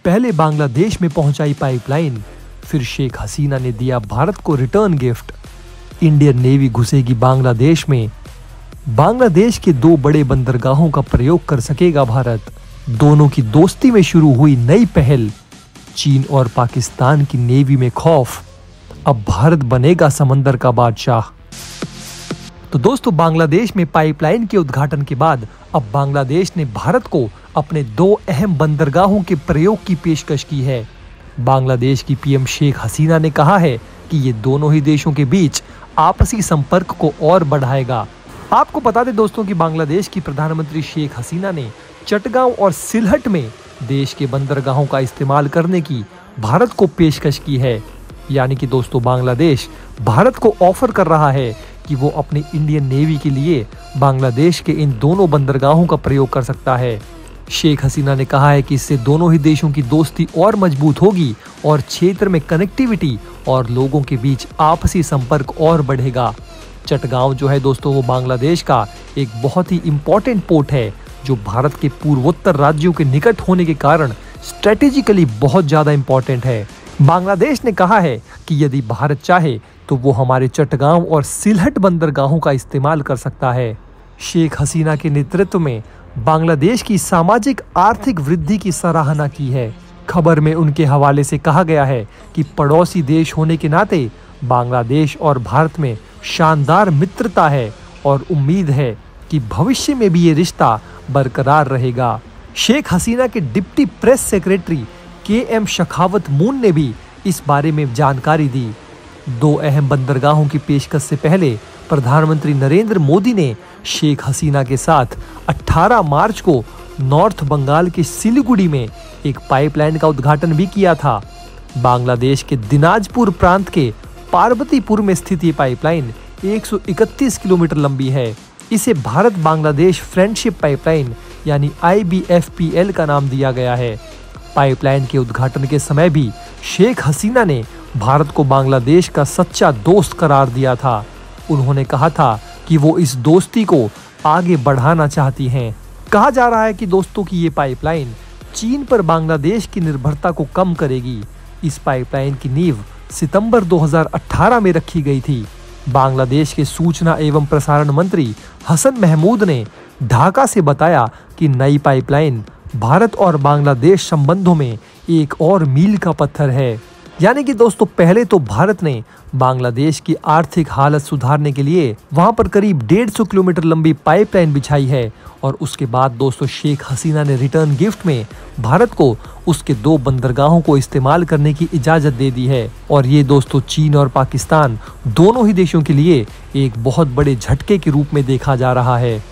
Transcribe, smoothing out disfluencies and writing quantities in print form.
पहले बांग्लादेश में पहुंचाई पाइपलाइन, फिर शेख हसीना ने दिया भारत को रिटर्न गिफ्ट। इंडियन नेवी घुसेगी बांग्लादेश में, बांग्लादेश के 2 बड़े बंदरगाहों का प्रयोग कर सकेगा भारत। दोनों की दोस्ती में शुरू हुई नई पहल, चीन और पाकिस्तान की नेवी में खौफ, अब भारत बनेगा समंदर का बादशाह। तो दोस्तों, बांग्लादेश में पाइपलाइन के उद्घाटन के बाद अब बांग्लादेश ने भारत को अपने 2 अहम बंदरगाहों के प्रयोग की पेशकश की है। बांग्लादेश की पीएम शेख हसीना ने कहा है कि ये दोनों ही देशों के बीच आपसी संपर्क को और बढ़ाएगा। आपको बता दें दोस्तों कि बांग्लादेश की प्रधानमंत्री शेख हसीना ने चटगांव और सिलहट में देश के बंदरगाहों का इस्तेमाल करने की भारत को पेशकश की है। यानी कि दोस्तों, बांग्लादेश भारत को ऑफर कर रहा है कि वो अपनी इंडियन नेवी के लिए बांग्लादेश के इन दोनों बंदरगाहों का प्रयोग कर सकता है। शेख हसीना ने कहा है कि इससे दोनों ही देशों की दोस्ती और मजबूत होगी और क्षेत्र में कनेक्टिविटी और लोगों के बीच आपसी संपर्क और बढ़ेगा। चटगांव जो है दोस्तों, वो बांग्लादेश का एक बहुत ही इम्पोर्टेंट पोर्ट है जो भारत के पूर्वोत्तर राज्यों के निकट होने के कारण स्ट्रेटेजिकली बहुत ज्यादा इम्पोर्टेंट है। बांग्लादेश ने कहा है कि यदि भारत चाहे तो वो हमारे चटगांव और सिलहट बंदरगाहों का इस्तेमाल कर सकता है। शेख हसीना के नेतृत्व में बांग्लादेश की सामाजिक आर्थिक वृद्धि की सराहना की है। खबर में उनके हवाले से कहा गया है कि पड़ोसी देश होने के नाते बांग्लादेश और भारत में शानदार मित्रता है और उम्मीद है कि भविष्य में भी ये रिश्ता बरकरार रहेगा। शेख हसीना के deputy press secretary KM Shakhawat Moon ने भी इस बारे में जानकारी दी। 2 अहम बंदरगाहों की पेशकश से पहले प्रधानमंत्री नरेंद्र मोदी ने शेख हसीना के साथ 18 मार्च को नॉर्थ बंगाल के सिलीगुड़ी में एक पाइपलाइन का उद्घाटन भी किया था। बांग्लादेश के दिनाजपुर प्रांत के पार्वतीपुर में स्थित ये पाइपलाइन 131 किलोमीटर लंबी है। इसे भारत बांग्लादेश फ्रेंडशिप पाइपलाइन यानी IBFPL का नाम दिया गया है। पाइपलाइन के उद्घाटन के समय भी शेख हसीना ने भारत को बांग्लादेश का सच्चा दोस्त करार दिया था। उन्होंने कहा था कि वो इस दोस्ती को आगे बढ़ाना चाहती हैं। कहा जा रहा है कि दोस्तों की ये पाइपलाइन चीन पर बांग्लादेश की निर्भरता को कम करेगी। इस पाइपलाइन की नींव सितंबर 2018 में रखी गई थी। बांग्लादेश के सूचना एवं प्रसारण मंत्री हसन महमूद ने ढाका से बताया कि नई पाइपलाइन भारत और बांग्लादेश संबंधों में एक और मील का पत्थर है। यानी कि दोस्तों, पहले तो भारत ने बांग्लादेश की आर्थिक हालत सुधारने के लिए वहां पर करीब 150 किलोमीटर लंबी पाइपलाइन बिछाई है और उसके बाद दोस्तों शेख हसीना ने रिटर्न गिफ्ट में भारत को उसके 2 बंदरगाहों को इस्तेमाल करने की इजाजत दे दी है। और ये दोस्तों चीन और पाकिस्तान दोनों ही देशों के लिए एक बहुत बड़े झटके के रूप में देखा जा रहा है।